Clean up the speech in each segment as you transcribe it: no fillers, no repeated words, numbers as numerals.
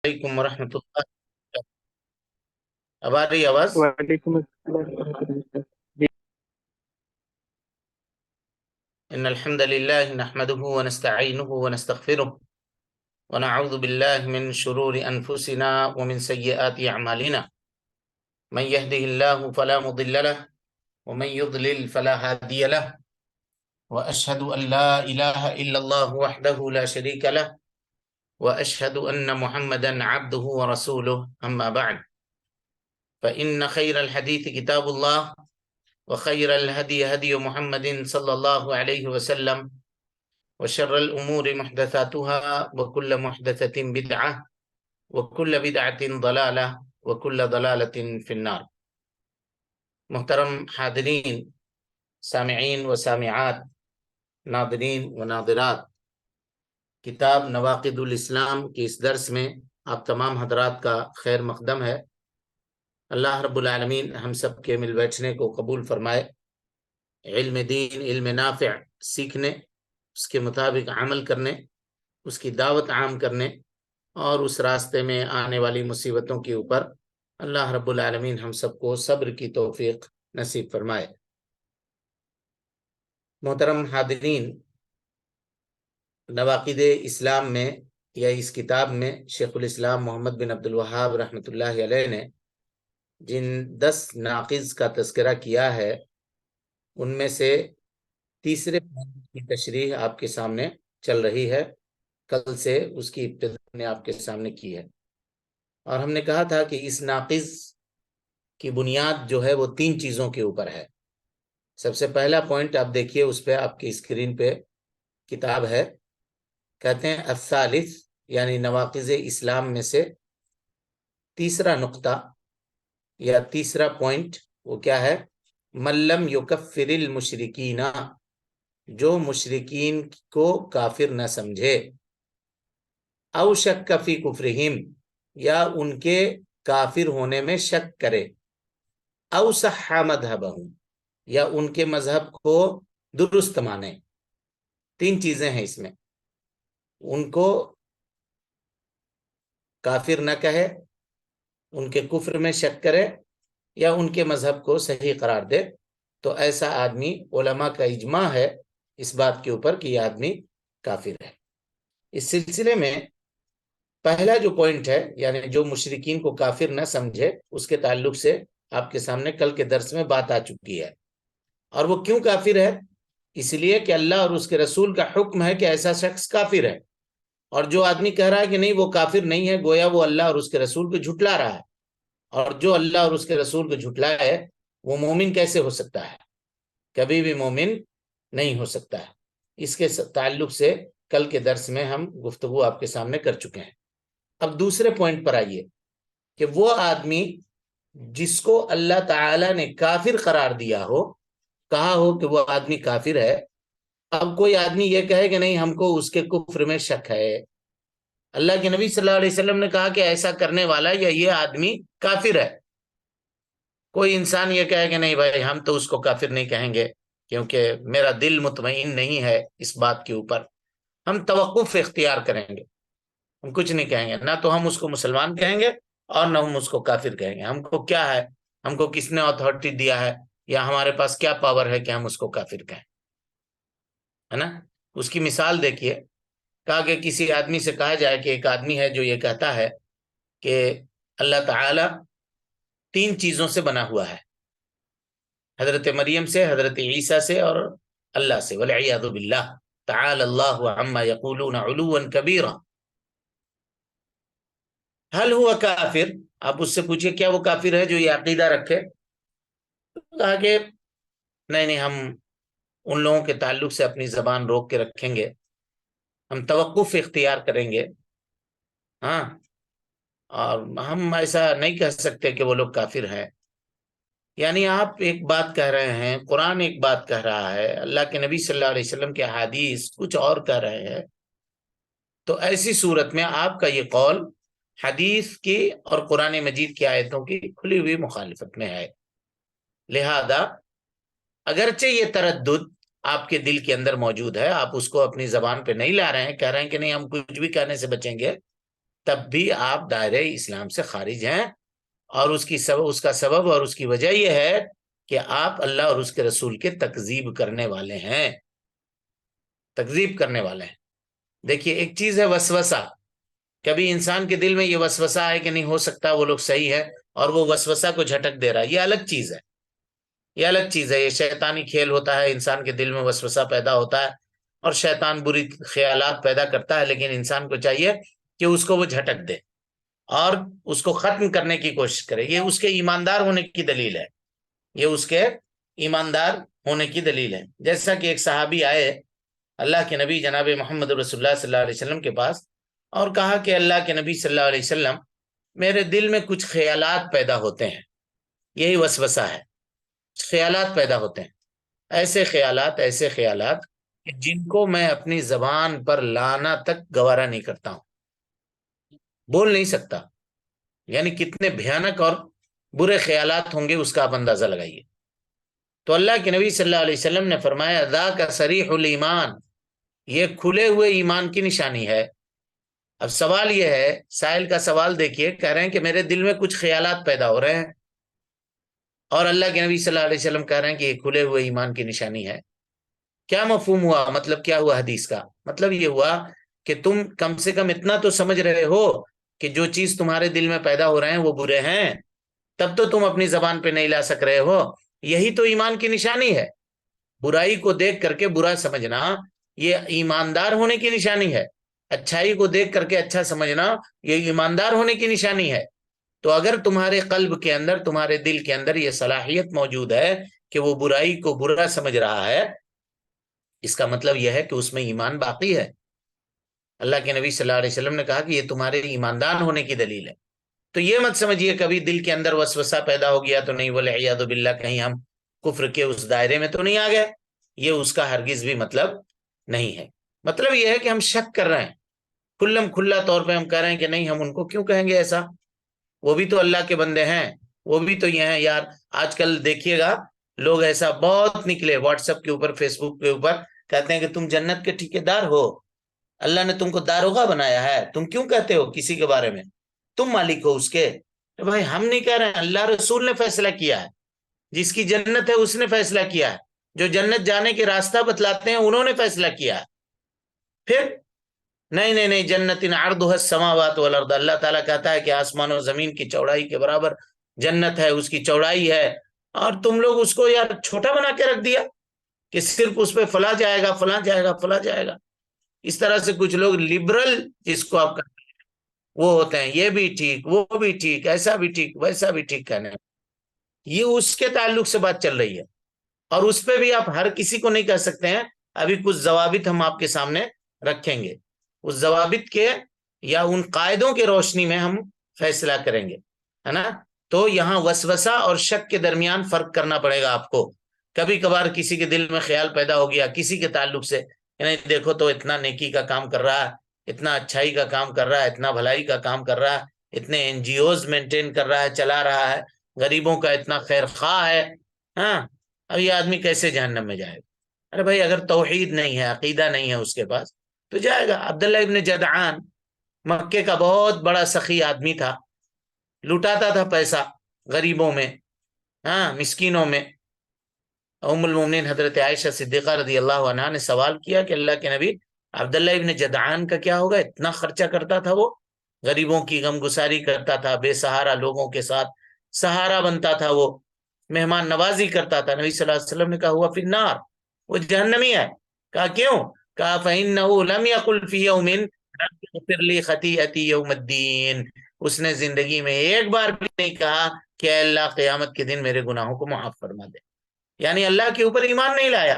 علیکم ورحمۃ اللہ۔ اب آ رہی آواز؟ وعلیکم السلام ورحمۃ اللہ۔ جی ان الحمد للہ نحمده ونستعینه ونستغفره ونعوذ باللہ من شرور انفسنا ومن سیئات اعمالنا، من يهده الله فلا مضل له ومن يضلل فلا هادي له، واشهد ان لا اله الا الله وحده لا شريك له، واشهد ان محمدا عبده ورسوله، اما بعد فان خير الحديث كتاب الله، وخير الهدي هدي محمد صلى الله عليه وسلم، وشر الأمور محدثاتها، وكل محدثة بدعة، وكل بدعة ضلالة، وكل ضلالة في النار۔ محترم حاضرین، سامعین و سامعات، ناظرین و ناظرات، کتاب نواقض الاسلام کے اس درس میں آپ تمام حضرات کا خیر مقدم ہے۔ اللہ رب العالمین ہم سب کے مل بیٹھنے کو قبول فرمائے، علم دین، علم نافع سیکھنے، اس کے مطابق عمل کرنے، اس کی دعوت عام کرنے، اور اس راستے میں آنے والی مصیبتوں کے اوپر اللہ رب العالمین ہم سب کو صبر کی توفیق نصیب فرمائے۔ محترم حاضرین، نواقض اسلام میں یا اس کتاب میں شیخ الاسلام محمد بن عبد الوہاب رحمۃ اللہ علیہ نے جن 10 ناقض کا تذکرہ کیا ہے، ان میں سے تیسرے پوائنٹ کی تشریح آپ کے سامنے چل رہی ہے۔ کل سے اس کی ابتدا نے آپ کے سامنے کی ہے، اور ہم نے کہا تھا کہ اس ناقض کی بنیاد جو ہے وہ 3 چیزوں کے اوپر ہے۔ سب سے پہلا پوائنٹ آپ دیکھیے، اس پہ آپ کی اسکرین پہ کتاب ہے، کہتے ہیں الثالث، یعنی نواقض اسلام میں سے تیسرا نقطہ یا تیسرا پوائنٹ وہ کیا ہے؟ من لم یکفر المشرکین، جو مشرکین کو کافر نہ سمجھے، او شک فی کفرہم، یا ان کے کافر ہونے میں شک کرے، او صح مذہبہم، یا ان کے مذہب کو درست مانے۔ 3 چیزیں ہیں اس میں، ان کو کافر نہ کہے، ان کے کفر میں شک کرے، یا ان کے مذہب کو صحیح قرار دے، تو ایسا آدمی، علماء کا اجماع ہے اس بات کے اوپر کہ یہ آدمی کافر ہے۔ اس سلسلے میں پہلا جو پوائنٹ ہے، یعنی جو مشرکین کو کافر نہ سمجھے، اس کے تعلق سے آپ کے سامنے کل کے درس میں بات آ چکی ہے۔ اور وہ کیوں کافر ہے؟ اس لیے کہ اللہ اور اس کے رسول کا حکم ہے کہ ایسا شخص کافر ہے، اور جو آدمی کہہ رہا ہے کہ نہیں وہ کافر نہیں ہے، گویا وہ اللہ اور اس کے رسول کو جھٹلا رہا ہے، اور جو اللہ اور اس کے رسول کو جھٹلایا ہے وہ مومن کیسے ہو سکتا ہے؟ کبھی بھی مومن نہیں ہو سکتا ہے۔ اس کے تعلق سے کل کے درس میں ہم گفتگو آپ کے سامنے کر چکے ہیں۔ اب دوسرے پوائنٹ پر آئیے کہ وہ آدمی جس کو اللہ تعالی نے کافر قرار دیا ہو، کہا ہو کہ وہ آدمی کافر ہے، اب کوئی آدمی یہ کہے کہ نہیں ہم کو اس کے کفر میں شک ہے، اللہ کے نبی صلی اللہ علیہ وسلم نے کہا کہ ایسا کرنے والا یا یہ آدمی کافر ہے۔ کوئی انسان یہ کہے کہ نہیں بھائی ہم تو اس کو کافر نہیں کہیں گے کیونکہ میرا دل مطمئن نہیں ہے اس بات کے اوپر، ہم توقف اختیار کریں گے، ہم کچھ نہیں کہیں گے، نہ تو ہم اس کو مسلمان کہیں گے اور نہ ہم اس کو کافر کہیں گے۔ ہم کو کیا ہے، ہم کو کس نے اتھارٹی دیا ہے، یا ہمارے پاس کیا پاور ہے کہ ہم اس کو کافر کہیں، ہے نا؟ اس کی مثال دیکھیے، کہا کہ کسی آدمی سے کہا جائے کہ ایک آدمی ہے جو یہ کہتا ہے کہ اللہ تعالی 3 چیزوں سے بنا ہوا ہے، حضرت مریم سے، حضرت عیسیٰ سے، اور اللہ سے، والعیاذ باللہ، تعالی اللہ عما یقولون علوا کبیرا۔ حل ہوا کافر؟ آپ اس سے پوچھیں کیا وہ کافر ہے جو یہ عقیدہ رکھے؟ کہا کہ نہیں نہیں، ہم ان لوگوں کے تعلق سے اپنی زبان روک کے رکھیں گے، ہم توقف اختیار کریں گے، ہاں، اور ہم ایسا نہیں کہہ سکتے کہ وہ لوگ کافر ہیں۔ یعنی آپ ایک بات کہہ رہے ہیں، قرآن ایک بات کہہ رہا ہے، اللہ کے نبی صلی اللہ علیہ وسلم کے حدیث کچھ اور کہہ رہے ہیں، تو ایسی صورت میں آپ کا یہ قول حدیث کی اور قرآن مجید کی آیتوں کی کھلی ہوئی مخالفت میں ہے۔ لہذا اگرچہ یہ تردد آپ کے دل کے اندر موجود ہے، آپ اس کو اپنی زبان پہ نہیں لا رہے ہیں، کہہ رہے ہیں کہ نہیں ہم کچھ بھی کہنے سے بچیں گے، تب بھی آپ دائرہ اسلام سے خارج ہیں، اور اس کا سبب اور اس کی وجہ یہ ہے کہ آپ اللہ اور اس کے رسول کے تکذیب کرنے والے ہیں، تکذیب کرنے والے ہیں۔ دیکھیے ایک چیز ہے وسوسہ، کبھی انسان کے دل میں یہ وسوسہ ہے کہ نہیں ہو سکتا وہ لوگ صحیح ہے، اور وہ وسوسہ کو جھٹک دے رہا ہے، یہ الگ چیز ہے، یہ الگ چیز ہے، یہ شیطانی کھیل ہوتا ہے، انسان کے دل میں وسوسہ پیدا ہوتا ہے اور شیطان بری خیالات پیدا کرتا ہے، لیکن انسان کو چاہیے کہ اس کو وہ جھٹک دے اور اس کو ختم کرنے کی کوشش کرے۔ یہ اس کے ایماندار ہونے کی دلیل ہے، یہ اس کے ایماندار ہونے کی دلیل ہے۔ جیسا کہ ایک صحابی آئے اللہ کے نبی جناب محمد رسول اللہ صلی اللہ علیہ وسلم کے پاس اور کہا کہ اللہ کے نبی صلی اللہ علیہ وسلم، میرے دل میں کچھ خیالات پیدا ہوتے ہیں، یہی وسوسہ ہے، خیالات پیدا ہوتے ہیں، ایسے خیالات کہ جن کو میں اپنی زبان پر لانا تک گوارا نہیں کرتا ہوں، بول نہیں سکتا، یعنی کتنے بھیانک اور برے خیالات ہوں گے اس کا آپ اندازہ لگائیے۔ تو اللہ کے نبی صلی اللہ علیہ وسلم نے فرمایا ذاک صریح الایمان، یہ کھلے ہوئے ایمان کی نشانی ہے۔ اب سوال یہ ہے، سائل کا سوال دیکھیے، کہہ رہے ہیں کہ میرے دل میں کچھ خیالات پیدا ہو رہے ہیں، اور اللہ کے نبی صلی اللہ علیہ وسلم کہہ رہے ہیں کہ یہ کھلے ہوئے ایمان کی نشانی ہے۔ کیا مفہوم ہوا؟ مطلب کیا ہوا حدیث کا؟ مطلب یہ ہوا کہ تم کم سے کم اتنا تو سمجھ رہے ہو کہ جو چیز تمہارے دل میں پیدا ہو رہے ہیں وہ برے ہیں، تب تو تم اپنی زبان پہ نہیں لا سک رہے ہو، یہی تو ایمان کی نشانی ہے۔ برائی کو دیکھ کر کے برا سمجھنا یہ ایماندار ہونے کی نشانی ہے، اچھائی کو دیکھ کر کے اچھا سمجھنا یہ ایماندار ہونے کی نشانی ہے۔ تو اگر تمہارے قلب کے اندر، تمہارے دل کے اندر یہ صلاحیت موجود ہے کہ وہ برائی کو برا سمجھ رہا ہے، اس کا مطلب یہ ہے کہ اس میں ایمان باقی ہے۔ اللہ کے نبی صلی اللہ علیہ وسلم نے کہا کہ یہ تمہارے ایماندار ہونے کی دلیل ہے۔ تو یہ مت سمجھیے کبھی دل کے اندر وسوسہ پیدا ہو گیا تو نہیں، والعیاذ باللہ کہیں ہم کفر کے اس دائرے میں تو نہیں آ گئے، یہ اس کا ہرگز بھی مطلب نہیں ہے۔ مطلب یہ ہے کہ ہم شک کر رہے ہیں، کھلم کھلا طور پہ ہم کہہ رہے ہیں کہ نہیں، ہم ان کو کیوں کہیں گے ایسا، وہ بھی تو اللہ کے بندے ہیں، وہ بھی تو یہ ہیں یار۔ آج کل دیکھیے گا لوگ ایسا بہت نکلے واٹس ایپ کے اوپر، فیس بک کے اوپر، کہتے ہیں کہ تم جنت کے ٹھیکیدار ہو، اللہ نے تم کو داروغہ بنایا ہے، تم کیوں کہتے ہو کسی کے بارے میں، تم مالک ہو اس کے۔ بھائی ہم نہیں کہہ رہے ہیں، اللہ رسول نے فیصلہ کیا ہے، جس کی جنت ہے اس نے فیصلہ کیا ہے، جو جنت جانے کے راستہ بتلاتے ہیں انہوں نے فیصلہ کیا ہے۔ پھر نہیں جنت عرضها السماوات والارض، اللہ تعالیٰ کہتا ہے کہ آسمان و زمین کی چوڑائی کے برابر جنت ہے، اس کی چوڑائی ہے، اور تم لوگ اس کو یار چھوٹا بنا کے رکھ دیا کہ صرف اس پہ فلاں جائے گا، فلاں جائے گا، فلاں جائے گا۔ اس طرح سے کچھ لوگ لبرل جس کو آپ کہتے ہیں وہ ہوتے ہیں، یہ بھی ٹھیک، وہ بھی ٹھیک، ایسا بھی ٹھیک، ویسا بھی ٹھیک کہنے، یہ اس کے تعلق سے بات چل رہی ہے، اور اس پہ بھی آپ ہر کسی کو نہیں کہہ سکتے ہیں۔ ابھی کچھ ضوابط ہم آپ کے سامنے رکھیں گے، اس ضوابط کے یا ان قاعدوں کے روشنی میں ہم فیصلہ کریں گے، ہے نا۔ تو یہاں وسوسہ اور شک کے درمیان فرق کرنا پڑے گا آپ کو۔ کبھی کبھار کسی کے دل میں خیال پیدا ہو گیا کسی کے تعلق سے، یعنی دیکھو تو اتنا نیکی کا کام کر رہا ہے، اتنا اچھائی کا کام کر رہا ہے، اتنا بھلائی کا کام کر رہا ہے، اتنے این جی اوز مینٹین کر رہا ہے، چلا رہا ہے، غریبوں کا اتنا خیر خواہ ہے، ہاں، اب یہ آدمی کیسے جہنم میں جائے گا؟ ارے بھائی اگر توحید نہیں ہے، عقیدہ نہیں ہے اس کے پاس تو جائے گا۔ عبداللہ ابن جدعان مکے کا بہت بڑا سخی آدمی تھا، لٹاتا تھا پیسہ غریبوں میں، ہاں، مسکینوں میں۔ ام المومنین حضرت عائشہ صدیقہ رضی اللہ عنہا نے سوال کیا کہ اللہ کے نبی، عبداللہ ابن جدعان کا کیا ہوگا، اتنا خرچہ کرتا تھا وہ، غریبوں کی غم گساری کرتا تھا، بے سہارا لوگوں کے ساتھ سہارا بنتا تھا، وہ مہمان نوازی کرتا تھا۔ نبی صلی اللہ علیہ وسلم نے کہا ہوا فی النار، وہ جہنمی ہے۔ کہا کیوں؟ کہا فإنه لم يقل في يوم رب اغفر لي خطيئتي يوم الدين، اس نے زندگی میں ایک بار بھی نہیں کہا کہ اے اللہ قیامت کے دن میرے گناہوں کو معاف فرما دے، یعنی اللہ کے اوپر ایمان نہیں لایا،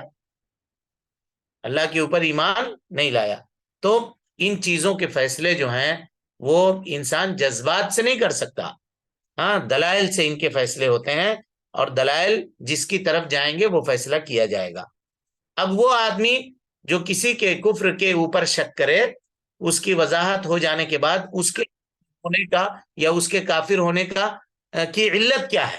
اللہ کے اوپر ایمان نہیں لایا۔ تو ان چیزوں کے فیصلے جو ہیں وہ انسان جذبات سے نہیں کر سکتا، ہاں، دلائل سے ان کے فیصلے ہوتے ہیں، اور دلائل جس کی طرف جائیں گے وہ فیصلہ کیا جائے گا۔ اب وہ آدمی جو کسی کے کفر کے اوپر شک کرے، اس کی وضاحت ہو جانے کے بعد اس کے ہونے کا یا اس کے کافر ہونے کا کی علت کیا ہے؟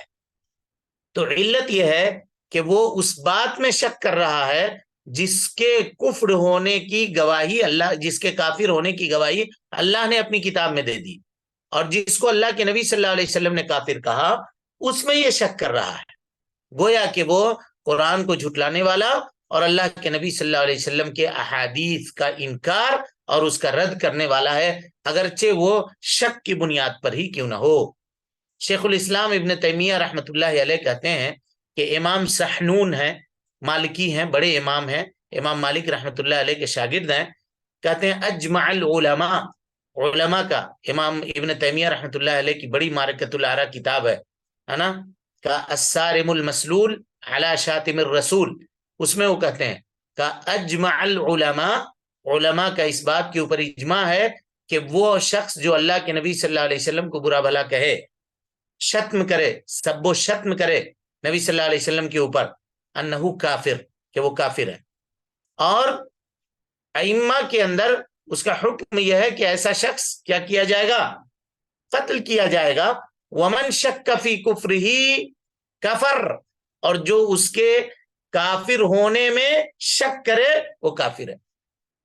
تو علت یہ ہے کہ وہ اس بات میں شک کر رہا ہے جس کے کفر ہونے کی گواہی اللہ، جس کے کافر ہونے کی گواہی اللہ نے اپنی کتاب میں دے دی، اور جس کو اللہ کے نبی صلی اللہ علیہ وسلم نے کافر کہا، اس میں یہ شک کر رہا ہے، گویا کہ وہ قرآن کو جھٹلانے والا اور اللہ کے نبی صلی اللہ علیہ وسلم کے احادیث کا انکار اور اس کا رد کرنے والا ہے، اگرچہ وہ شک کی بنیاد پر ہی کیوں نہ ہو۔ شیخ الاسلام ابن تیمیہ رحمۃ اللہ علیہ کہتے ہیں کہ امام سحنون ہیں، مالکی ہیں، بڑے امام ہیں، امام مالک رحمۃ اللہ علیہ کے شاگرد ہیں، کہتے ہیں اجمع العلماء، علماء کا، امام ابن تیمیہ رحمۃ اللہ علیہ کی بڑی معرکۃ الآراء کتاب ہے نا، کا السارم المسلول علی شاتم الرسول، اس میں وہ کہتے ہیں کہ اجمع العلماء، علماء کا اس بات کے اوپر اجماع ہے کہ وہ شخص جو اللہ کے نبی صلی اللہ علیہ وسلم کو برا بھلا کہے، شتم کرے، سب و شتم کرے نبی صلی اللہ علیہ وسلم کے اوپر، انہو کافر، کہ وہ کافر ہے، اور ائمہ کے اندر اس کا حکم یہ ہے کہ ایسا شخص کیا کیا جائے گا؟ قتل کیا جائے گا۔ ومن شک فی کفرہ کفر، اور جو اس کے کافر ہونے میں شک کرے وہ کافر ہے۔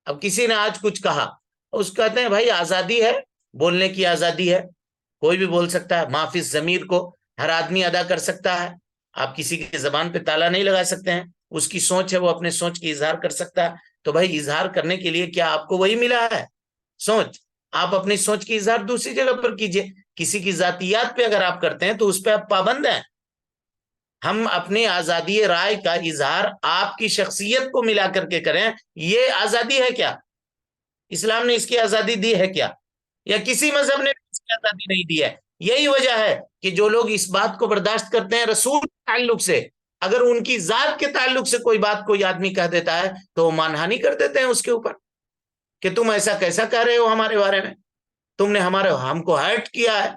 اب کسی نے آج کچھ کہا، اس کہتے ہیں بھائی آزادی ہے، بولنے کی آزادی ہے، کوئی بھی بول سکتا ہے، معافی ضمیر کو ہر آدمی ادا کر سکتا ہے، آپ کسی کی زبان پہ تالا نہیں لگا سکتے ہیں، اس کی سوچ ہے، وہ اپنے سوچ کی اظہار کر سکتا ہے، تو بھائی اظہار کرنے کے لیے کیا آپ کو وہی ملا ہے سوچ؟ آپ اپنی سوچ کی اظہار دوسری جگہ پر کیجئے، کسی کی ذاتیات پہ اگر آپ کرتے ہیں تو اس پہ آپ پابند ہیں۔ ہم اپنی آزادی رائے کا اظہار آپ کی شخصیت کو ملا کر کے کریں، یہ آزادی ہے کیا؟ اسلام نے اس کی آزادی دی ہے کیا؟ یا کسی مذہب نے اس کی آزادی نہیں دی ہے؟ یہی وجہ ہے کہ جو لوگ اس بات کو برداشت کرتے ہیں رسول کے تعلق سے، اگر ان کی ذات کے تعلق سے کوئی بات کوئی آدمی کہہ دیتا ہے تو وہ مانہانی کر دیتے ہیں اس کے اوپر، کہ تم ایسا کیسا کہہ رہے ہو ہمارے بارے میں، تم نے ہم کو ہرٹ کیا ہے،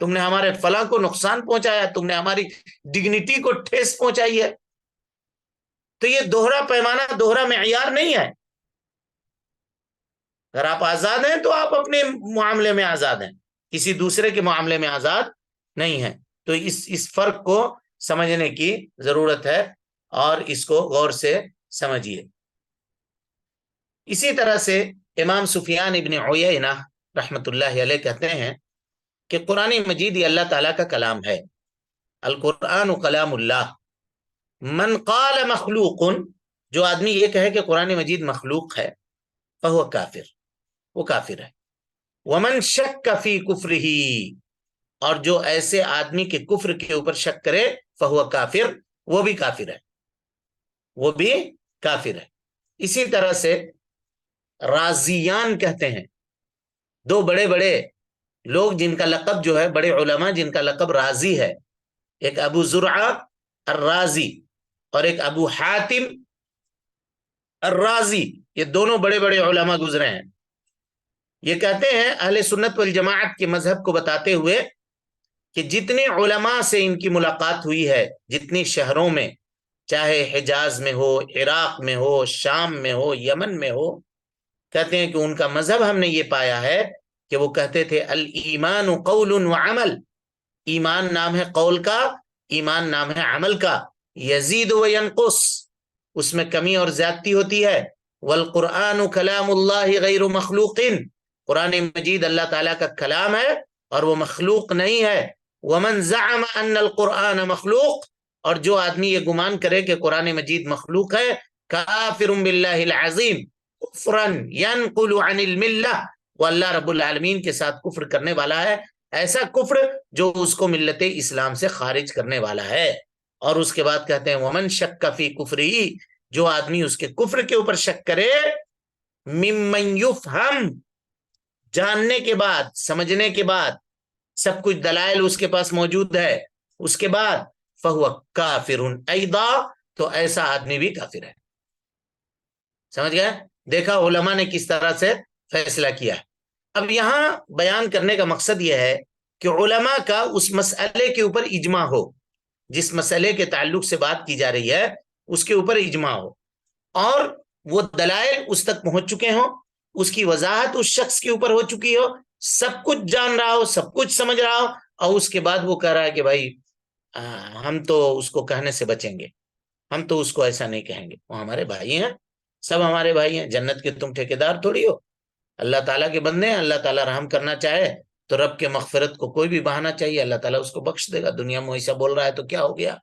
تم نے ہمارے فلاں کو نقصان پہنچایا، تم نے ہماری ڈگنیٹی کو ٹھیس پہنچائی ہے۔ تو یہ دوہرا پیمانہ، دوہرا معیار نہیں ہے۔ اگر آپ آزاد ہیں تو آپ اپنے معاملے میں آزاد ہیں، کسی دوسرے کے معاملے میں آزاد نہیں ہیں۔ تو اس فرق کو سمجھنے کی ضرورت ہے اور اس کو غور سے سمجھیے۔ اسی طرح سے امام سفیان ابن عیینہ رحمۃ اللہ علیہ کہتے ہیں کہ قرآن مجید یہ اللہ تعالیٰ کا کلام ہے، القرآن کلام اللہ، من قال مخلوق، جو آدمی یہ کہے کہ قرآن مجید مخلوق ہے، فہو کافر، وہ کافر ہے۔ ومن شک فی کفرہ، اور جو ایسے آدمی کے کفر کے اوپر شک کرے، فہو کافر، وہ بھی کافر ہے، وہ بھی کافر ہے۔ اسی طرح سے رازیان کہتے ہیں، دو بڑے بڑے لوگ جن کا لقب جو ہے، بڑے علماء جن کا لقب رازی ہے، ایک ابو زرعہ الرازی اور ایک ابو حاتم الرازی، یہ دونوں بڑے بڑے علماء گزرے ہیں۔ یہ کہتے ہیں اہل سنت والجماعت کے مذہب کو بتاتے ہوئے کہ جتنے علماء سے ان کی ملاقات ہوئی ہے، جتنی شہروں میں، چاہے حجاز میں ہو، عراق میں ہو، شام میں ہو، یمن میں ہو، کہتے ہیں کہ ان کا مذہب ہم نے یہ پایا ہے کہ وہ کہتے تھے الایمان قول وعمل، ایمان نام ہے قول کا، ایمان نام ہے عمل کا، یزید و ینقص، اس میں کمی اور زیادتی ہوتی ہے، والقرآن کلام اللہ غیر مخلوق، قرآن مجید اللہ تعالیٰ کا کلام ہے اور وہ مخلوق نہیں ہے۔ ومن زعم ان القرآن مخلوق، اور جو آدمی یہ گمان کرے کہ قرآن مجید مخلوق ہے، کافر باللہ العظیم کفرا ینقل عن الملہ، وہ اللہ رب العالمین کے ساتھ کفر کرنے والا ہے، ایسا کفر جو اس کو ملت اسلام سے خارج کرنے والا ہے۔ اور اس کے بعد کہتے ہیں ومن شک فی کفری، جو آدمی اس کے کفر کے اوپر شک کرے، ممن یفہم، جاننے کے بعد، سمجھنے کے بعد، سب کچھ دلائل اس کے پاس موجود ہے، اس کے بعد فہو کافر ایضا، تو ایسا آدمی بھی کافر ہے۔ سمجھ گئے؟ دیکھا علماء نے کس طرح سے فیصلہ کیا ہے۔ اب یہاں بیان کرنے کا مقصد یہ ہے کہ علماء کا اس مسئلے کے اوپر اجماع ہو، جس مسئلے کے تعلق سے بات کی جا رہی ہے اس کے اوپر اجماع ہو، اور وہ دلائل اس تک پہنچ چکے ہوں، اس کی وضاحت اس شخص کے اوپر ہو چکی ہو، سب کچھ جان رہا ہو، سب کچھ سمجھ رہا ہو، اور اس کے بعد وہ کہہ رہا ہے کہ بھائی ہم تو اس کو کہنے سے بچیں گے، ہم تو اس کو ایسا نہیں کہیں گے، وہ ہمارے بھائی ہیں، سب ہمارے بھائی ہیں، جنت کے تم ٹھیکیدار تھوڑی ہو، اللہ تعالیٰ کے بندے ہیں، اللہ تعالیٰ رحم کرنا چاہے تو رب کے مغفرت کو کوئی بھی بہانا چاہیے، اللہ تعالیٰ اس کو بخش دے گا، دنیا میں ایسا بول رہا ہے تو کیا ہو گیا؟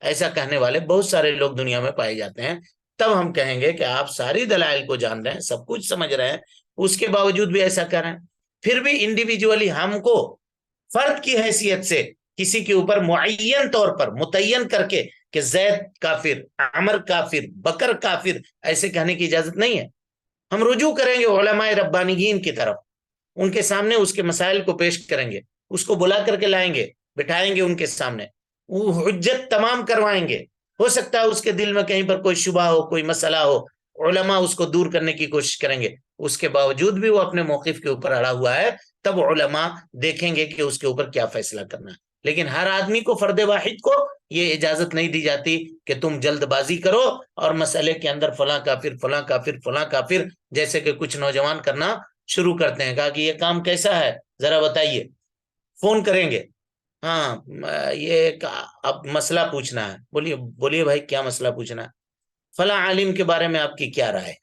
ایسا کہنے والے بہت سارے لوگ دنیا میں پائے جاتے ہیں۔ تب ہم کہیں گے کہ آپ ساری دلائل کو جان رہے ہیں، سب کچھ سمجھ رہے ہیں، اس کے باوجود بھی ایسا کر رہے ہیں، پھر بھی انڈیویجولی ہم کو فرد کی حیثیت سے کسی کے اوپر معین طور پر متعین کر کے کہ زید کافر، عمر کافر، بکر کافر، ایسے کہنے کی اجازت نہیں ہے۔ ہم رجوع کریں گے علماء ربانیین کی طرف، ان کے سامنے اس کے مسائل کو پیش کریں گے، اس کو بلا کر کے لائیں گے، بٹھائیں گے ان کے سامنے، وہ حجت تمام کروائیں گے۔ ہو سکتا ہے اس کے دل میں کہیں پر کوئی شبہ ہو، کوئی مسئلہ ہو، علماء اس کو دور کرنے کی کوشش کریں گے، اس کے باوجود بھی وہ اپنے موقف کے اوپر اڑا ہوا ہے، تب علماء دیکھیں گے کہ اس کے اوپر کیا فیصلہ کرنا ہے۔ لیکن ہر آدمی کو، فرد واحد کو یہ اجازت نہیں دی جاتی کہ تم جلد بازی کرو اور مسئلے کے اندر فلاں کافر، فلاں کافر، فلاں کافر، جیسے کہ کچھ نوجوان کرنا شروع کرتے ہیں۔ کہا کہ یہ کام کیسا ہے ذرا بتائیے، فون کریں گے، ہاں یہ اب مسئلہ پوچھنا ہے، بولیے بولیے بھائی کیا مسئلہ پوچھنا ہے؟ فلاں عالم کے بارے میں آپ کی کیا رائے؟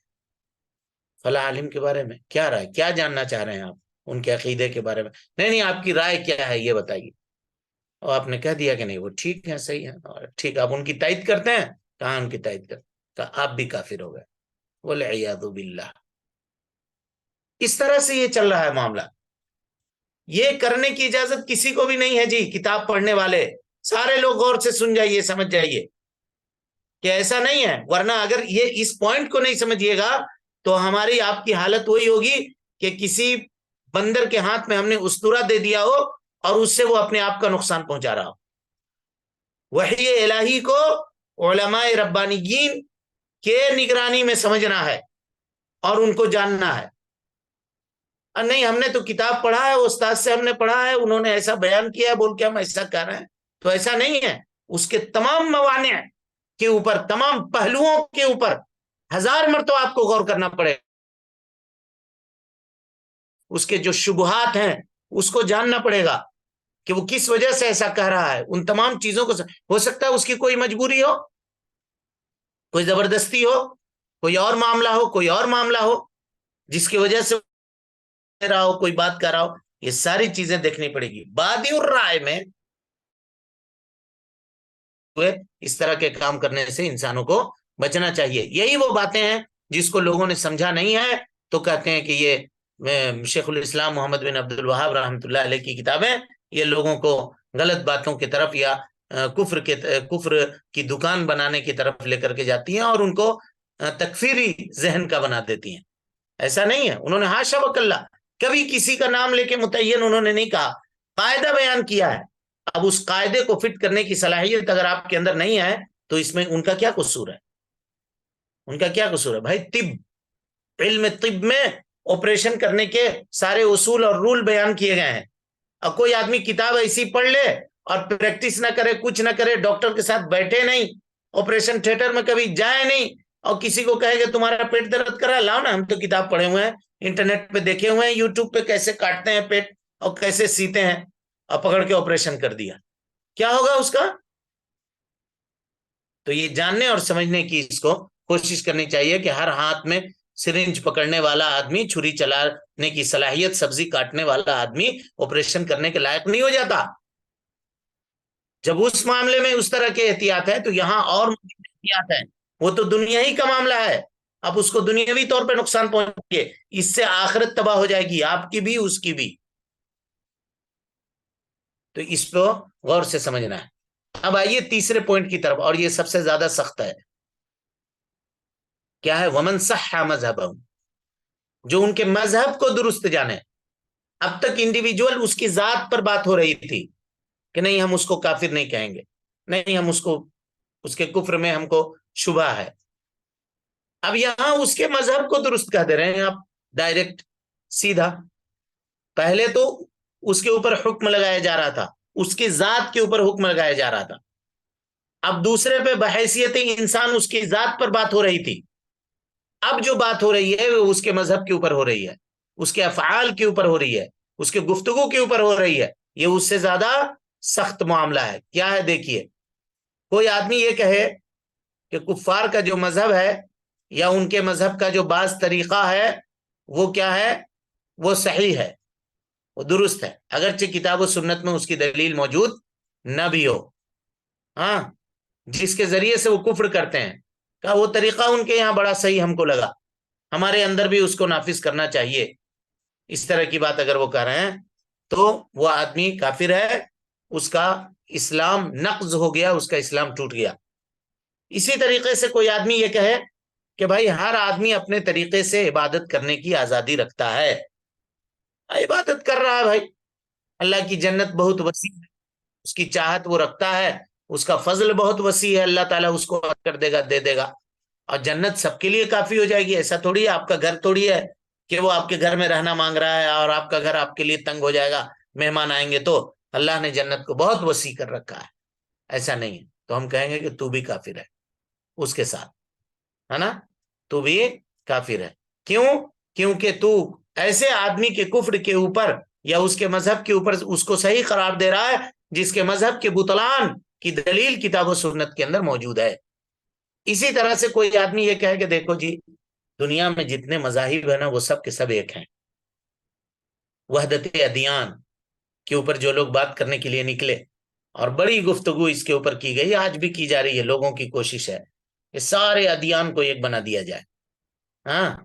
فلاں عالم کے بارے میں کیا رائے، کیا جاننا چاہ رہے ہیں آپ ان کے عقیدے کے بارے میں؟ نہیں آپ کی رائے کیا ہے یہ بتائیے۔ اور آپ نے کہہ دیا کہ نہیں وہ ٹھیک ہے، صحیح ہے، اور ٹھیک، آپ ان کی تائید کرتے ہیں؟ کہاں ان کی تائید کرتے؟ کہا آپ بھی کافر ہو گئے، والعیاذ باللہ۔ اس طرح سے یہ چل رہا ہے معاملہ۔ یہ کرنے کی اجازت کسی کو بھی نہیں ہے جی۔ کتاب پڑھنے والے سارے لوگ غور سے سن جائیے، سمجھ جائیے کہ ایسا نہیں ہے، ورنہ اگر یہ اس پوائنٹ کو نہیں سمجھیے گا تو ہماری آپ کی حالت وہی ہوگی کہ کسی بندر کے ہاتھ میں ہم نے اسطورہ دے دیا ہو اور اس سے وہ اپنے آپ کا نقصان پہنچا رہا ہو۔ وحی الہی کو علماء ربانیین کے نگرانی میں سمجھنا ہے اور ان کو جاننا ہے۔ نہیں ہم نے تو کتاب پڑھا ہے، استاد سے ہم نے پڑھا ہے، انہوں نے ایسا بیان کیا ہے، بول کے ہم ایسا کر رہے ہیں، تو ایسا نہیں ہے۔ اس کے تمام موانع کے اوپر، تمام پہلوؤں کے اوپر 1000 مرتبہ آپ کو غور کرنا پڑے، اس کے جو شبہات ہیں اس کو جاننا پڑے گا کہ وہ کس وجہ سے ایسا کہہ رہا ہے۔ ان تمام چیزوں کو ہو سکتا ہے اس کی کوئی مجبوری ہو، کوئی زبردستی ہو، کوئی اور معاملہ ہو، کوئی اور معاملہ ہو جس کی وجہ سے رہا ہو، کوئی بات کر رہا ہو، یہ ساری چیزیں دیکھنی پڑے گی۔ بادی الرائے میں اس طرح کے کام کرنے سے انسانوں کو بچنا چاہیے۔ یہی وہ باتیں ہیں جس کو لوگوں نے سمجھا نہیں ہے تو کہتے ہیں کہ یہ شیخ الاسلام محمد بن عبد الوہاب رحمۃ اللہ علیہ کی کتابیں یہ لوگوں کو غلط باتوں کی طرف یا کفر کی دکان بنانے کی طرف لے کر کے جاتی ہیں اور ان کو تکفیری ذہن کا بنا دیتی ہیں۔ ایسا نہیں ہے، انہوں نے حاشا وکلا کبھی کسی کا نام لے کے متعین انہوں نے نہیں کہا، قاعدہ بیان کیا ہے۔ اب اس قاعدے کو فٹ کرنے کی صلاحیت اگر آپ کے اندر نہیں ہے تو اس میں ان کا کیا قصور ہے؟ ان کا کیا قصور ہے بھائی؟ علم طب میں آپریشن کرنے کے سارے اصول اور رول بیان کیے گئے ہیں۔ اب کوئی آدمی کتاب ایسی پڑھ لے اور پریکٹس نہ کرے، کچھ نہ کرے، ڈاکٹر کے ساتھ بیٹھے نہیں، آپریشن تھیٹر میں کبھی جائے نہیں، اور کسی کو کہے کہ تمہارا پیٹ درد کرا، لاؤ نا، ہم تو کتاب پڑھے ہوئے ہیں، انٹرنیٹ پہ دیکھے ہوئے ہیں، یوٹیوب پہ کیسے کاٹتے ہیں پیٹ اور کیسے سیتے ہیں، اور پکڑ کے آپریشن کر دیا، کیا ہوگا اس کا؟ تو یہ جاننے اور سمجھنے کی اس کو کوشش کرنی چاہیے کہ ہر ہاتھ میں سرنج پکڑنے والا آدمی، چھری چلانے کی صلاحیت، سبزی کاٹنے والا آدمی آپریشن کرنے کے لائق نہیں ہو جاتا۔ جب اس معاملے میں اس طرح کے احتیاط ہے تو یہاں اور احتیاط ہے، وہ تو دنیا ہی کا معاملہ ہے، اب اس کو دنیاوی طور پہ نقصان پہنچے، اس سے آخرت تباہ ہو جائے گی، آپ کی بھی اس کی بھی۔ تو اس کو غور سے سمجھنا ہے۔ اب آئیے تیسرے پوائنٹ کی طرف، اور یہ سب سے زیادہ سخت ہے، کیا ہے؟ ومن صح مذہبہم، جو ان کے مذہب کو درست جانے۔ اب تک انڈیویجول اس کی ذات پر بات ہو رہی تھی کہ نہیں ہم اس کو کافر نہیں کہیں گے، نہیں ہم اس کے کفر میں ہم کو شبہ ہے۔ اب یہاں اس کے مذہب کو درست کہہ دے رہے ہیں آپ، ڈائریکٹ، سیدھا۔ پہلے تو اس کے اوپر حکم لگایا جا رہا تھا، اس کی ذات کے اوپر حکم لگایا جا رہا تھا، اب دوسرے پہ بحیثیت انسان اس کی ذات پر بات ہو رہی تھی، اب جو بات ہو رہی ہے وہ اس کے مذہب کے اوپر ہو رہی ہے، اس کے افعال کے اوپر ہو رہی ہے، اس کے گفتگو کے اوپر ہو رہی ہے۔ یہ اس سے زیادہ سخت معاملہ ہے۔ کیا ہے؟ دیکھیے، کوئی آدمی یہ کہے کہ کفار کا جو مذہب ہے یا ان کے مذہب کا جو بعض طریقہ ہے وہ کیا ہے، وہ صحیح ہے، وہ درست ہے، اگرچہ کتاب و سنت میں اس کی دلیل موجود نہ بھی ہو. ہاں، جس کے ذریعے سے وہ کفر کرتے ہیں، کہا وہ طریقہ ان کے یہاں بڑا صحیح ہم کو لگا، ہمارے اندر بھی اس کو نافذ کرنا چاہیے. اس طرح کی بات اگر وہ کر رہے ہیں تو وہ آدمی کافر ہے، اس کا اسلام نقض ہو گیا، اس کا اسلام ٹوٹ گیا. اسی طریقے سے کوئی آدمی یہ کہے کہ بھائی ہر آدمی اپنے طریقے سے عبادت کرنے کی آزادی رکھتا ہے، عبادت کر رہا ہے بھائی، اللہ کی جنت بہت وسیع ہے، اس کی چاہت وہ رکھتا ہے، اس کا فضل بہت وسیع ہے، اللہ تعالیٰ اس کو کر دے گا، دے دے گا، اور جنت سب کے لیے کافی ہو جائے گی. ایسا تھوڑی ہے آپ کا گھر تھوڑی ہے کہ وہ آپ کے گھر میں رہنا مانگ رہا ہے اور آپ کا گھر آپ کے لیے تنگ ہو جائے گا، مہمان آئیں گے تو. اللہ نے جنت کو بہت وسیع کر رکھا ہے، ایسا نہیں ہے. تو ہم کہیں گے کہ تو بھی کافر ہے اس کے ساتھ، ہے نا، تو بھی کافر ہے. کیوں؟ کیونکہ تو ایسے آدمی کے کفر کے اوپر یا اس کے مذہب کے اوپر اس کو صحیح قرار دے رہا ہے جس کے مذہب کے بطلان کی دلیل کتاب و سنت کے اندر موجود ہے. اسی طرح سے کوئی آدمی یہ کہے کہ دیکھو جی دنیا میں جتنے مذاہب ہیں نا وہ سب کے سب ایک ہیں. وحدت ادیان کے اوپر جو لوگ بات کرنے کے لیے نکلے اور بڑی گفتگو اس کے اوپر کی گئی، آج بھی کی جا رہی ہے، لوگوں کی کوشش ہے کہ سارے ادیان کو ایک بنا دیا جائے. ہاں،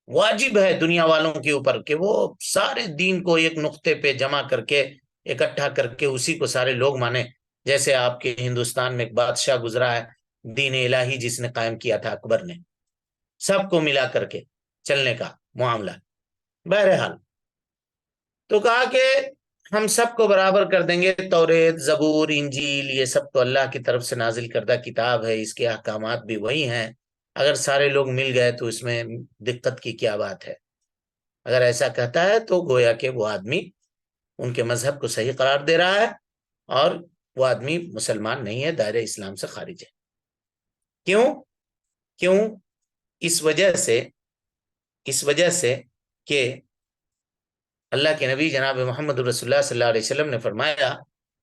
واجب ہے دنیا والوں کے اوپر کہ وہ سارے دین کو ایک نقطے پہ جمع کر کے اکٹھا کر کے اسی کو سارے لوگ مانیں. جیسے آپ کے ہندوستان میں ایک بادشاہ گزرا ہے دین الہی جس نے قائم کیا تھا، اکبر نے، سب کو ملا کر کے چلنے کا معاملہ. بہرحال تو کہا کہ ہم سب کو برابر کر دیں گے، توریت، زبور، انجیل یہ سب تو اللہ کی طرف سے نازل کردہ کتاب ہے، اس کے احکامات بھی وہی ہیں، اگر سارے لوگ مل گئے تو اس میں دقت کی کیا بات ہے. اگر ایسا کہتا ہے تو گویا کہ وہ آدمی ان کے مذہب کو صحیح قرار دے رہا ہے اور وہ آدمی مسلمان نہیں ہے، دائرہ اسلام سے خارج ہے. کیوں؟ کیوں؟ اس وجہ سے کہ اللہ کے نبی جناب محمد رسول اللہ صلی اللہ علیہ وسلم نے فرمایا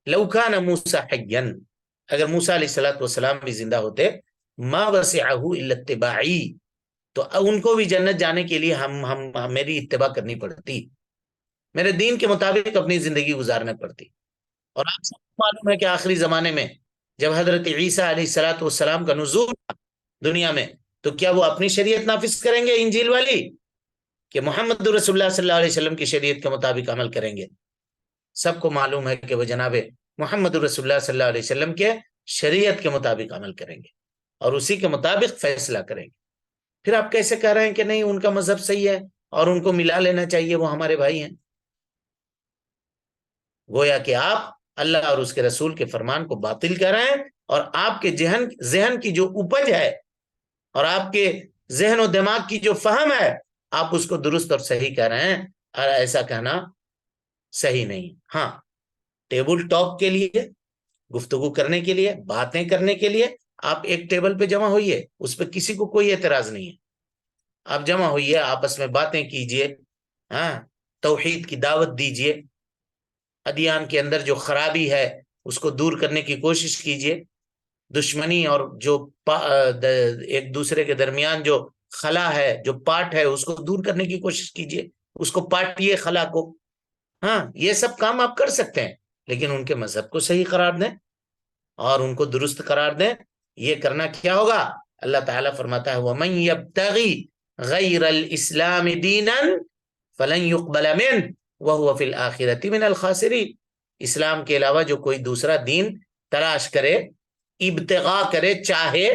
لو کان موسیٰ حیا، اگر موسیٰ علیہ السلام بھی زندہ ہوتے، ما وسعہ الا اتباعی، تو ان کو بھی جنت جانے کے لیے میری اتباع کرنی پڑتی، میرے دین کے مطابق اپنی زندگی گزارنا پڑتی. اور آپ سب کو معلوم ہے کہ آخری زمانے میں جب حضرت عیسیٰ علیہ السلام کا نزول دنیا میں، تو کیا وہ اپنی شریعت نافذ کریں گے انجیل والی کہ محمد رسول اللہ صلی اللہ علیہ وسلم کی شریعت کے مطابق عمل کریں گے؟ سب کو معلوم ہے کہ وہ جناب محمد رسول اللہ صلی اللہ علیہ وسلم کے شریعت کے مطابق عمل کریں گے اور اسی کے مطابق فیصلہ کریں گے. پھر آپ کیسے کہہ رہے ہیں کہ نہیں ان کا مذہب صحیح ہے اور ان کو ملا لینا چاہیے، وہ ہمارے بھائی ہیں؟ گویا کہ آپ اللہ اور اس کے رسول کے فرمان کو باطل کر رہے ہیں، اور آپ کے ذہن کی جو اپج ہے اور آپ کے ذہن و دماغ کی جو فہم ہے، آپ اس کو درست اور صحیح کہہ رہے ہیں، اور ایسا کہنا صحیح نہیں. ہاں، ٹیبل ٹاک کے لیے، گفتگو کرنے کے لیے، باتیں کرنے کے لیے آپ ایک ٹیبل پہ جمع ہوئیے، اس پہ کسی کو کوئی اعتراض نہیں ہے. آپ جمع ہوئیے، آپس میں باتیں کیجئے، ہاں، توحید کی دعوت دیجئے، ادیان کے اندر جو خرابی ہے اس کو دور کرنے کی کوشش کیجئے، دشمنی اور جو ایک دوسرے کے درمیان جو خلا ہے، جو پاٹ ہے، اس کو دور کرنے کی کوشش کیجئے، اس کو پاٹیے خلا کو. ہاں، یہ سب کام آپ کر سکتے ہیں، لیکن ان کے مذہب کو صحیح قرار دیں اور ان کو درست قرار دیں. یہ کرنا کیا ہوگا؟ اللہ تعالیٰ فرماتا ہے وَمَن يَبْتَغِي غَيْرَ الْإِسْلَامِ دِينًا فَلَن يُقْبَلَ مِنْهُ وَهُوَ فِي الْآخِرَةِ مِنَ الْخَاسِرِينَ. اسلام کے علاوہ جو کوئی دوسرا دین تلاش کرے، ابتغاء کرے، چاہے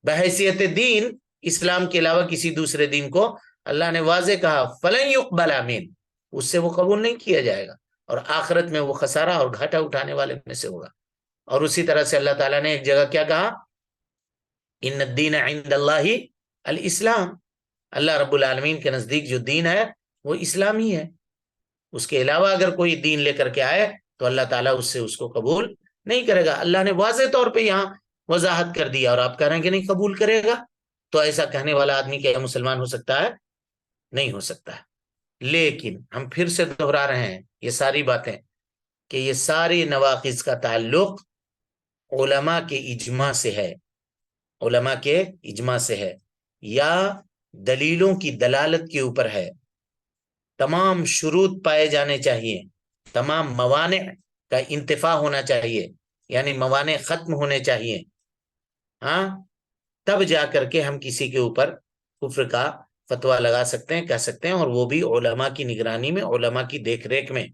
بحیثیت دین اسلام کے علاوہ کسی دوسرے دین کو، اللہ نے واضح کہا فَلَن يُقْبَلَ مِنْهُ، اس سے وہ قبول نہیں کیا جائے گا اور آخرت میں وہ خسارہ اور گھاٹا اٹھانے والے میں سے ہوگا. اور اسی طرح سے اللہ تعالیٰ نے ایک جگہ کیا کہا؟ ان الدین عند اللہ الاسلام، اللہ رب العالمین کے نزدیک جو دین ہے وہ اسلام ہی ہے، اس کے علاوہ اگر کوئی دین لے کر کے آئے تو اللہ تعالیٰ اس سے اس کو قبول نہیں کرے گا. اللہ نے واضح طور پہ یہاں وضاحت کر دیا اور آپ کہہ رہے ہیں کہ نہیں قبول کرے گا. تو ایسا کہنے والا آدمی کیا مسلمان ہو سکتا ہے؟ نہیں ہو سکتا ہے. لیکن ہم پھر سے دہرا رہے ہیں یہ ساری باتیں کہ یہ ساری نواقض کا تعلق علماء کے اجماع سے ہے، علماء کے اجماع سے ہے، یا دلیلوں کی دلالت کے اوپر ہے، تمام شروط پائے جانے چاہیے، تمام موانع کا انتفاع ہونا چاہیے، یعنی موانع ختم ہونے چاہیے، ہاں، تب جا کر کے ہم کسی کے اوپر کفر کا فتویٰ لگا سکتے ہیں، کہہ سکتے ہیں، اور وہ بھی علماء کی نگرانی میں، علماء کی دیکھ ریکھ میں۔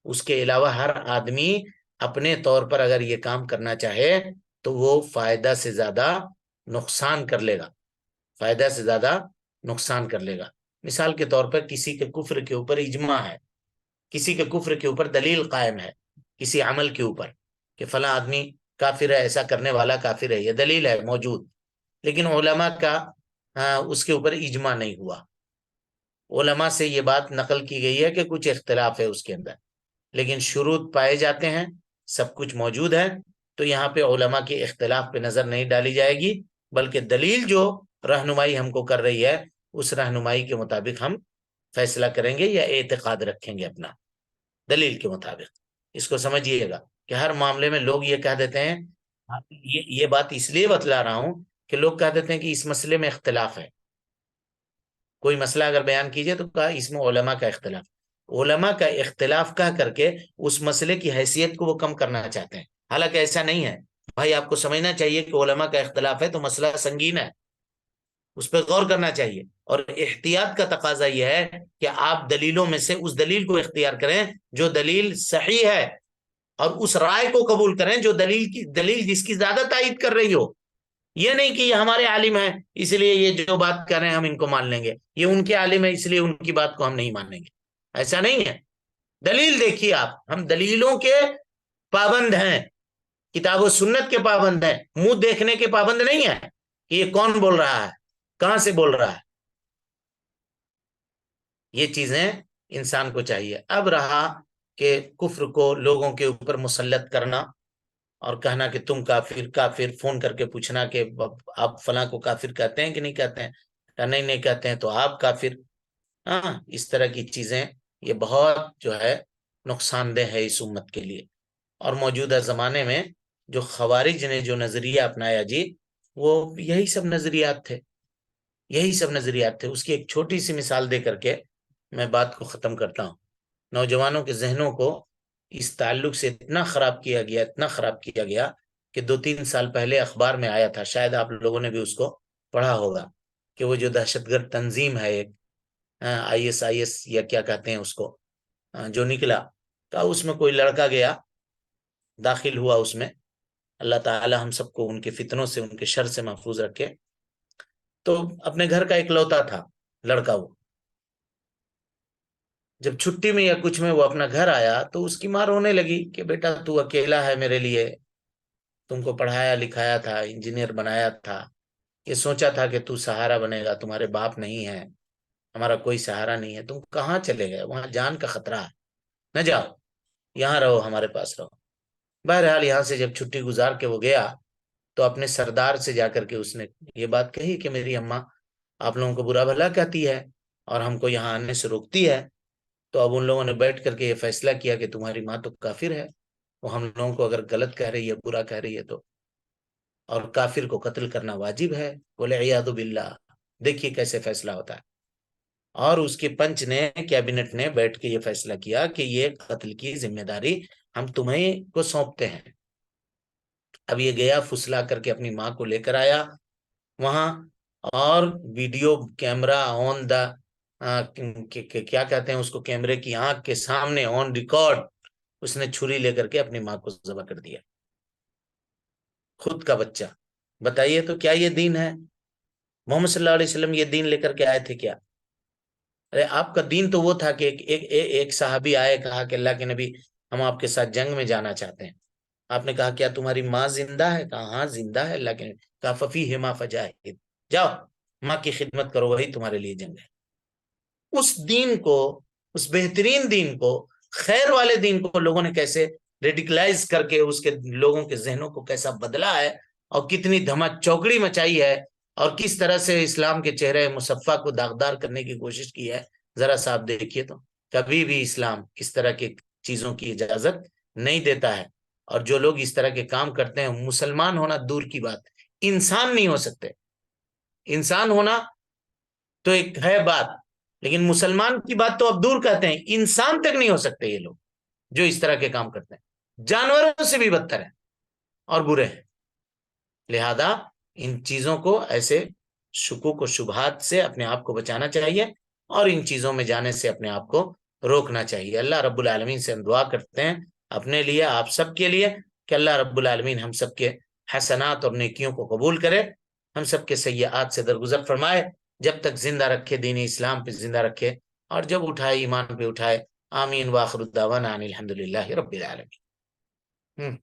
اس کے علاوہ ہر آدمی اپنے طور پر اگر یہ کام کرنا چاہے تو وہ فائدہ سے زیادہ نقصان کر لے گا، فائدہ سے زیادہ نقصان کر لے گا۔ مثال کے طور پر کسی کے کفر کے اوپر اجماع ہے، کسی کے کفر کے اوپر دلیل قائم ہے، کسی عمل کے اوپر کہ فلاں آدمی کافر ہے، ایسا کرنے والا کافر ہے، یہ دلیل ہے موجود، لیکن علماء کا اس کے اوپر اجماع نہیں ہوا، علماء سے یہ بات نقل کی گئی ہے کہ کچھ اختلاف ہے اس کے اندر، لیکن شروط پائے جاتے ہیں، سب کچھ موجود ہے، تو یہاں پہ علماء کے اختلاف پہ نظر نہیں ڈالی جائے گی، بلکہ دلیل جو رہنمائی ہم کو کر رہی ہے اس رہنمائی کے مطابق ہم فیصلہ کریں گے یا اعتقاد رکھیں گے اپنا دلیل کے مطابق۔ اس کو سمجھیے گا کہ ہر معاملے میں لوگ یہ کہہ دیتے ہیں، یہ بات اس لیے بتلا رہا ہوں کہ لوگ کہہ دیتے ہیں کہ اس مسئلے میں اختلاف ہے، کوئی مسئلہ اگر بیان کیجئے تو کہا اس میں علماء کا اختلاف، علماء کا اختلاف کہہ کر کے اس مسئلے کی حیثیت کو وہ کم کرنا چاہتے ہیں، حالانکہ ایسا نہیں ہے۔ بھائی آپ کو سمجھنا چاہیے کہ علماء کا اختلاف ہے تو مسئلہ سنگین ہے، اس پہ غور کرنا چاہیے، اور احتیاط کا تقاضا یہ ہے کہ آپ دلیلوں میں سے اس دلیل کو اختیار کریں جو دلیل صحیح ہے، اور اس رائے کو قبول کریں جو دلیل جس کی زیادہ تائید کر رہی ہو۔ یہ نہیں کہ یہ ہمارے عالم ہیں اس لیے یہ جو بات کر رہے ہیں ہم ان کو مان لیں گے، یہ ان کے عالم ہے اس لیے ان کی بات کو ہم نہیں مانیں گے، ایسا نہیں ہے۔ دلیل دیکھیے آپ، ہم دلیلوں کے پابند ہیں، کتاب و سنت کے پابند ہیں، منہ دیکھنے کے پابند نہیں ہے کہ یہ کون بول رہا ہے، کہاں سے بول رہا ہے۔ یہ چیزیں انسان کو چاہیے۔ اب رہا کہ کفر کو لوگوں کے اوپر مسلط کرنا اور کہنا کہ تم کافر، کافر فون کر کے پوچھنا کہ آپ فلاں کو کافر کہتے ہیں کہ نہیں کہتے ہیں، نہیں کہتے ہیں تو آپ کافر، ہاں، اس طرح کی چیزیں یہ بہت جو ہے نقصان دہ ہے اس امت کے لیے۔ اور موجودہ زمانے میں جو خوارج نے جو نظریہ اپنایا جی، وہ یہی سب نظریات تھے، یہی سب نظریات تھے۔ اس کی ایک چھوٹی سی مثال دے کر کے میں بات کو ختم کرتا ہوں۔ نوجوانوں کے ذہنوں کو اس تعلق سے اتنا خراب کیا گیا، اتنا خراب کیا گیا کہ 2-3 سال پہلے اخبار میں آیا تھا، شاید آپ لوگوں نے بھی اس کو پڑھا ہوگا، کہ وہ جو دہشت گرد تنظیم ہے ایک IS یا کیا کہتے ہیں اس کو، جو نکلا تو اس میں کوئی لڑکا گیا، داخل ہوا اس میں، اللہ تعالی ہم سب کو ان کے فتنوں سے، ان کے شر سے محفوظ رکھے۔ تو اپنے گھر کا اکلوتا تھا لڑکا، وہ جب چھٹی میں یا کچھ میں وہ اپنا گھر آیا تو اس کی ماں رونے لگی کہ بیٹا تو اکیلا ہے میرے لیے، تم کو پڑھایا لکھایا تھا، انجینئر بنایا تھا، یہ سوچا تھا کہ تو سہارا بنے گا، تمہارے باپ نہیں ہے، ہمارا کوئی سہارا نہیں ہے، تم کہاں چلے گئے، وہاں جان کا خطرہ ہے، نہ جاؤ، یہاں رہو، ہمارے پاس رہو۔ بہرحال یہاں سے جب چھٹی گزار کے وہ گیا تو اپنے سردار سے جا کر کے اس نے یہ بات کہی کہ میری اماں آپ لوگوں کو برا بھلا کہتی ہے اور ہم کو یہاں آنے سے روکتی ہے، تو اب ان لوگوں نے بیٹھ کر کے یہ فیصلہ کیا کہ تمہاری ماں تو کافر ہے، وہ ہم لوگوں کو اگر غلط کہہ رہی ہے، برا کہہ رہی ہے تو، اور کافر کو قتل کرنا واجب ہے، بولے عیاذ باللہ۔ دیکھیے کیسے فیصلہ ہوتا ہے۔ اور اس کے پنچ نے، کیبنٹ نے بیٹھ کے یہ فیصلہ کیا کہ یہ قتل کی ذمہ داری ہم تمہیں کو سونپتے ہیں۔ اب یہ گیا پھسلا کر کے اپنی ماں کو لے کر آیا وہاں، اور ویڈیو کیمرہ آن دا کیا کہتے ہیں اس کو، کیمرے کی آنکھ کے سامنے آن ریکارڈ اس نے چھری لے کر کے اپنی ماں کو ذبح کر دیا، خود کا بچہ۔ بتائیے تو کیا یہ دین ہے؟ محمد صلی اللہ علیہ وسلم یہ دین لے کر کے آئے تھے کیا؟ ارے آپ کا دین تو وہ تھا کہ ایک صحابی آئے، کہا کہ اللہ کے نبی ہم آپ کے ساتھ جنگ میں جانا چاہتے ہیں۔ آپ نے کہا کیا تمہاری ماں زندہ ہے؟ کہا ہاں زندہ ہے، اللہ کے نبی کہا ففیہما فجاہد، جاؤ ماں کی خدمت کرو، وہی تمہارے لیے جنگ ہے۔ اس دین کو، اس بہترین دین کو، خیر والے دین کو لوگوں نے کیسے ریڈیکلائز کر کے اس کے لوگوں کے ذہنوں کو کیسا بدلا ہے، اور کتنی دھما چوکڑی مچائی ہے، اور کس طرح سے اسلام کے چہرے مصفہ کو داغدار کرنے کی کوشش کی ہے، ذرا سا آپ دیکھیے تو۔ کبھی بھی اسلام اس طرح کی چیزوں کی اجازت نہیں دیتا ہے، اور جو لوگ اس طرح کے کام کرتے ہیں مسلمان ہونا دور کی بات، انسان نہیں ہو سکتے. انسان ہونا تو ایک ہے بات، لیکن مسلمان کی بات تو اب دور کہتے ہیں، انسان تک نہیں ہو سکتے یہ لوگ جو اس طرح کے کام کرتے ہیں، جانوروں سے بھی بدتر ہیں اور برے ہیں. لہذا ان چیزوں کو، ایسے شکوک و شبہات سے اپنے آپ کو بچانا چاہیے اور ان چیزوں میں جانے سے اپنے آپ کو روکنا چاہیے. اللہ رب العالمین سے ہم دعا کرتے ہیں اپنے لیے، آپ سب کے لیے، کہ اللہ رب العالمین ہم سب کے حسنات اور نیکیوں کو قبول کرے، ہم سب کے سیئات سے درگزر فرمائے، جب تک زندہ رکھے دین اسلام پہ زندہ رکھے، اور جب اٹھائے ایمان پہ اٹھائے. آمین. واخر الدعوانا ان الحمد للہ رب العالمین.